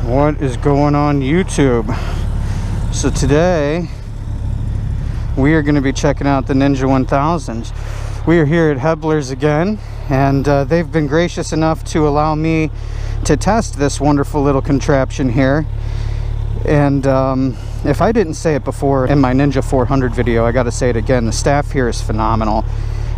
What is going on YouTube? So today we are going to be checking out the Ninja 1000. We are here at Hebler's again, and they've been gracious enough to allow me to test this wonderful little contraption here. And if I didn't say it before in my Ninja 400 video, I got to say it again. The staff here is phenomenal.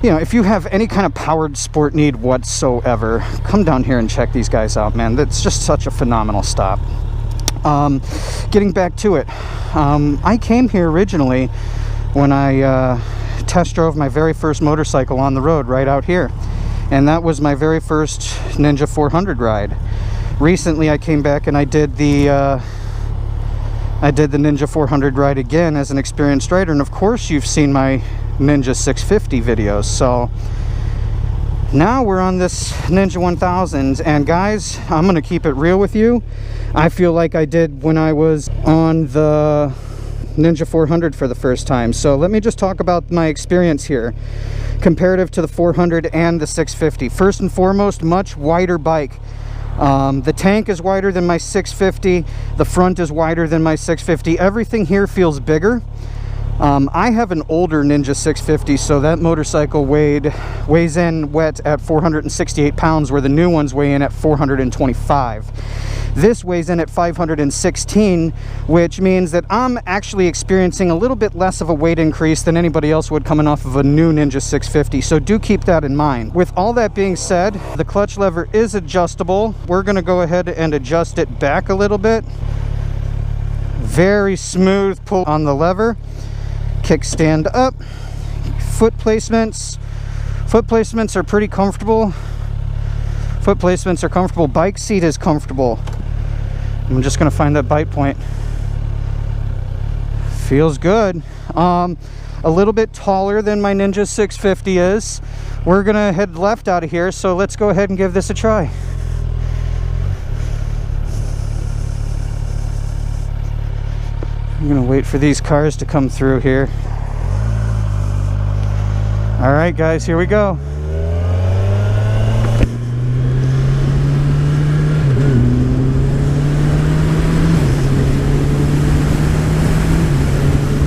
You know, if you have any kind of powered sport need whatsoever, come down here and check these guys out, man. That's just such a phenomenal stop. Getting back to it, I came here originally when I test drove my very first motorcycle on the road right out here, and that was my very first Ninja 400 ride. Recently I came back and I did the Ninja 400 ride again as an experienced rider, and of course you've seen my Ninja 650 videos. So now we're on this Ninja 1000, and guys, I'm gonna keep it real with you. I feel like I did when I was on the Ninja 400 for the first time. So let me just talk about my experience here comparative to the 400 and the 650. First and foremost, much wider bike. The tank is wider than my 650. The front is wider than my 650. Everything here feels bigger. I have an older Ninja 650, so that motorcycle weighs in wet at 468 pounds, where the new ones weigh in at 425. This weighs in at 516, which means that I'm actually experiencing a little bit less of a weight increase than anybody else would coming off of a new Ninja 650, so do keep that in mind. With all that being said, the clutch lever is adjustable. We're going to go ahead and adjust it back a little bit. Very smooth pull on the lever. Kickstand up. Foot placements are pretty comfortable. Foot placements are comfortable. Bike seat is comfortable. I'm just going to find that bite point. Feels good. A little bit taller than my Ninja 650 is. We're going to head left out of here, so let's go ahead and give this a try. I'm going to wait for these cars to come through here. All right, guys, here we go.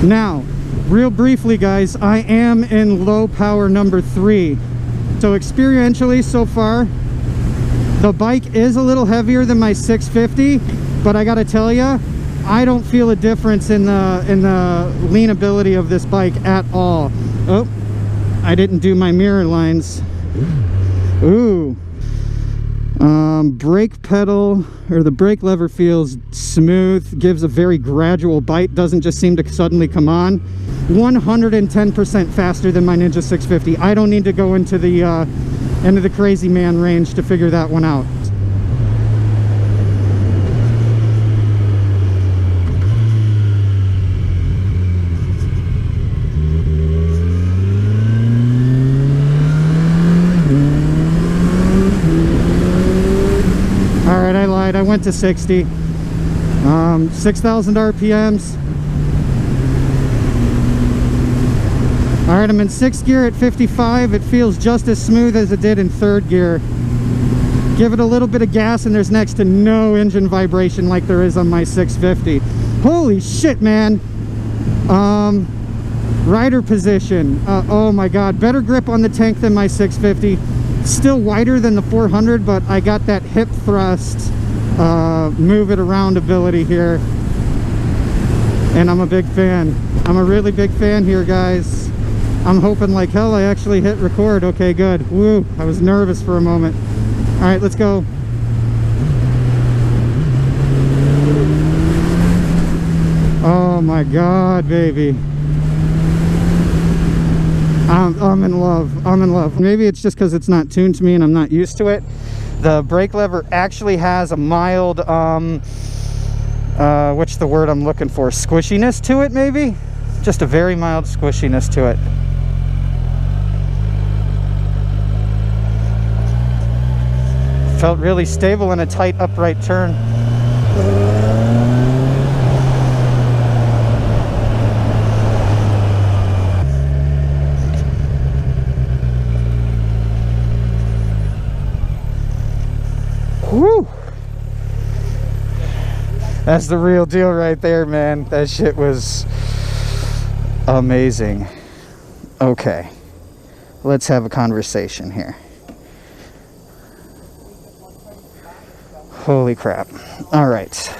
Now, real briefly, guys, I am in low power number 3. So experientially so far, the bike is a little heavier than my 650, but I got to tell you, I don't feel a difference in the leanability of this bike at all. Oh, I didn't do my mirror lines. Ooh. Brake pedal, or the brake lever, feels smooth, gives a very gradual bite, doesn't just seem to suddenly come on. 110% faster than my Ninja 650. I don't need to go into the crazy man range to figure that one out. I went to 60, 6,000 RPMs. All right, I'm in 6th gear at 55. It feels just as smooth as it did in 3rd gear. Give it a little bit of gas and there's next to no engine vibration like there is on my 650. Holy shit, man. Rider position. Oh my God, better grip on the tank than my 650. Still wider than the 400, but I got that hip thrust, move it around ability here, and I'm a big fan. I'm a really big fan here, guys. I'm hoping like hell I actually hit record. Okay, good. Woo, I was nervous for a moment. All right, let's go. Oh my God, baby. I'm in love. I'm in love. Maybe it's just because it's not tuned to me and I'm not used to it. The brake lever actually has a mild, what's the word I'm looking for? Squishiness to it, maybe? Just a very mild squishiness to it. Felt really stable in a tight upright turn. Woo! That's the real deal right there, man. That shit was amazing. Okay, let's have a conversation here. Holy crap. All right.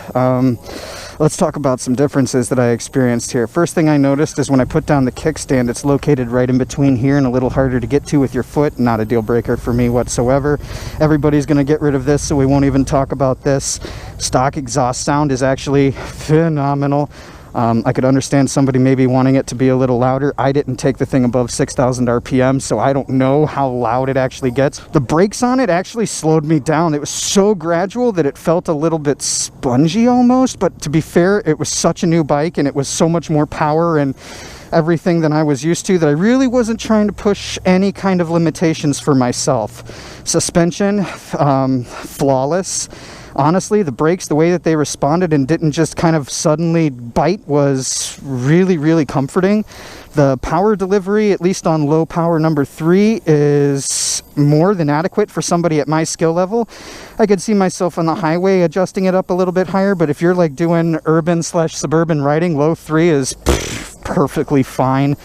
Let's talk about some differences that I experienced here. First thing I noticed is when I put down the kickstand, it's located right in between here and a little harder to get to with your foot. Not a deal breaker for me whatsoever. Everybody's going to get rid of this, so we won't even talk about this. Stock exhaust sound is actually phenomenal. I could understand somebody maybe wanting it to be a little louder. I didn't take the thing above 6,000 RPM, so I don't know how loud it actually gets. The brakes on it actually slowed me down. It was so gradual that it felt a little bit spongy almost, but to be fair, it was such a new bike and it was so much more power and everything than I was used to that I really wasn't trying to push any kind of limitations for myself. Suspension, flawless. Honestly, the brakes, the way that they responded and didn't just kind of suddenly bite was really, really comforting. The power delivery, at least on low power number 3, is more than adequate for somebody at my skill level. I could see myself on the highway adjusting it up a little bit higher, but if you're like doing urban/suburban riding, low 3 is perfectly fine.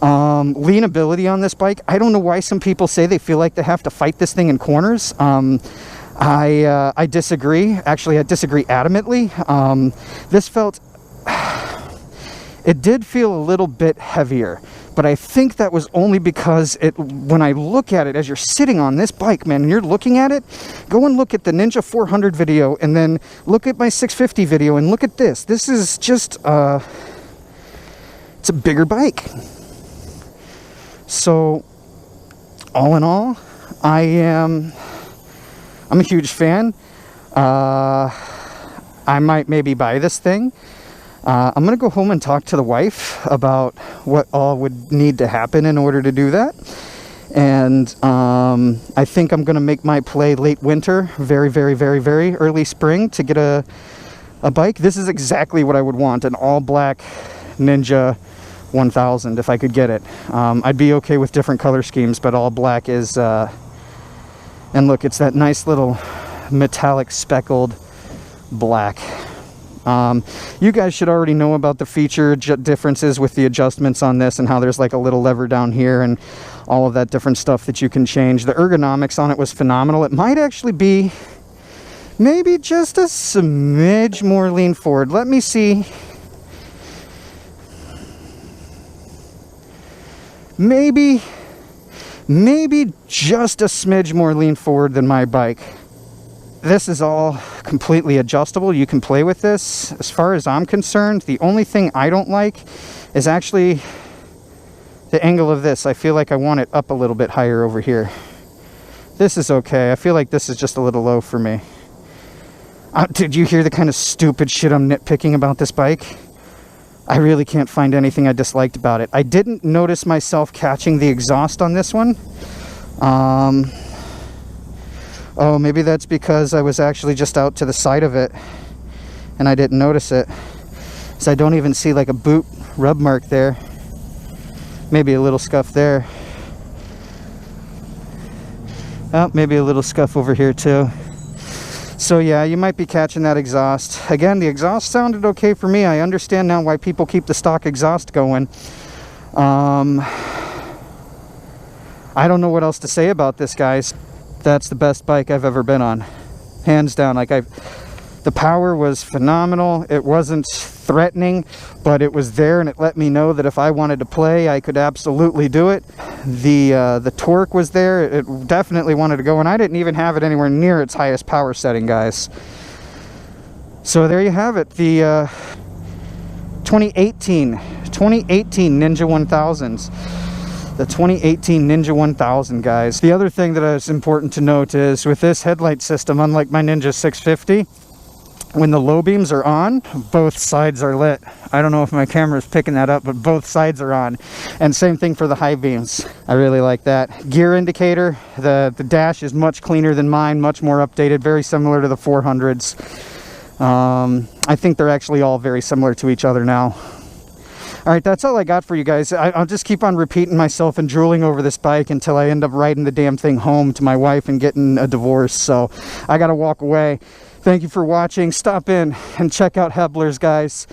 Leanability on this bike, I don't know why some people say they feel like they have to fight this thing in corners. I disagree. Actually, I disagree adamantly. This felt, it did feel a little bit heavier, but I think that was only because when I look at it, as you're sitting on this bike, man, and you're looking at it, go and look at the Ninja 400 video and then look at my 650 video and look at this. This is just, it's a bigger bike. So, all in all, I'm a huge fan. I might maybe buy this thing. I'm gonna go home and talk to the wife about what all would need to happen in order to do that. And I think I'm gonna make my play late winter, very, very, very, very early spring to get a bike. This is exactly what I would want, an all black Ninja 1000 if I could get it. I'd be okay with different color schemes, but all black is, and look, it's that nice little metallic speckled black. You guys should already know about the feature differences with the adjustments on this and how there's like a little lever down here and all of that different stuff that you can change. The ergonomics on it was phenomenal. It might actually be maybe just a smidge more lean forward. Let me see. Maybe just a smidge more lean forward than my bike. This is all completely adjustable. You can play with this. As far as I'm concerned, the only thing I don't like is actually the angle of this. I feel like I want it up a little bit higher over here. This is okay. I feel like this is just a little low for me. Did you hear the kind of stupid shit I'm nitpicking about this bike? I really can't find anything I disliked about it. I didn't notice myself catching the exhaust on this one. Oh, maybe that's because I was actually just out to the side of it and I didn't notice it. So I don't even see like a boot rub mark there. Maybe a little scuff there. Oh, maybe a little scuff over here too. So yeah, you might be catching that exhaust. Again, the exhaust sounded okay for me. I understand now why people keep the stock exhaust going. I don't know what else to say about this, guys. That's the best bike I've ever been on. Hands down. The power was phenomenal. It wasn't threatening, but it was there and it let me know that if I wanted to play, I could absolutely do it. The torque was there. It definitely wanted to go, and I didn't even have it anywhere near its highest power setting, guys. So there you have it. The 2018 Ninja 1000s. The 2018 Ninja 1000, guys. The other thing that is important to note is with this headlight system, unlike my Ninja 650, when the low beams are on, both sides are lit. I don't know if my camera is picking that up, but both sides are on. And same thing for the high beams. I really like that. Gear indicator, the dash is much cleaner than mine, much more updated, very similar to the 400s. I think they're actually all very similar to each other now. All right, that's all I got for you guys. I'll just keep on repeating myself and drooling over this bike until I end up riding the damn thing home to my wife and getting a divorce. So I got to walk away. Thank you for watching. Stop in and check out Hebler's, guys.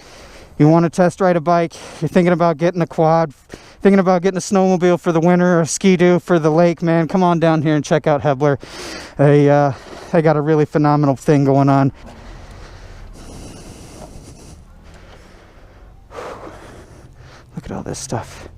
You want to test ride a bike, you're thinking about getting a quad, thinking about getting a snowmobile for the winter or a ski-doo for the lake, man, come on down here and check out Hebler. They got a really phenomenal thing going on. Look at all this stuff.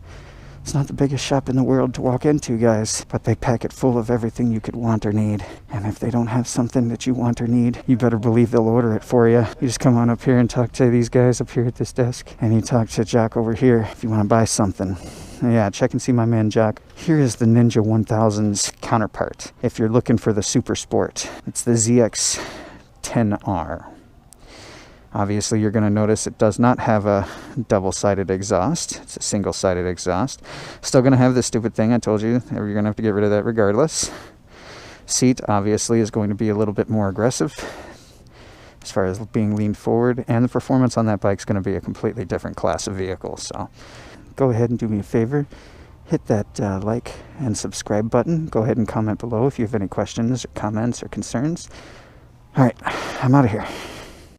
It's not the biggest shop in the world to walk into, guys, but they pack it full of everything you could want or need. And if they don't have something that you want or need, you better believe they'll order it for you. You just come on up here and talk to these guys up here at this desk, and you talk to Jack over here if you want to buy something. Yeah, check and see my man Jack. Here is the Ninja 1000's counterpart. If you're looking for the Super Sport, it's the ZX-10R. Obviously, you're going to notice it does not have a double-sided exhaust. It's a single-sided exhaust. Still going to have this stupid thing I told you. You're going to have to get rid of that regardless. Seat, obviously, is going to be a little bit more aggressive as far as being leaned forward. And the performance on that bike is going to be a completely different class of vehicle. So go ahead and do me a favor. Hit that like and subscribe button. Go ahead and comment below if you have any questions or comments or concerns. All right, I'm out of here.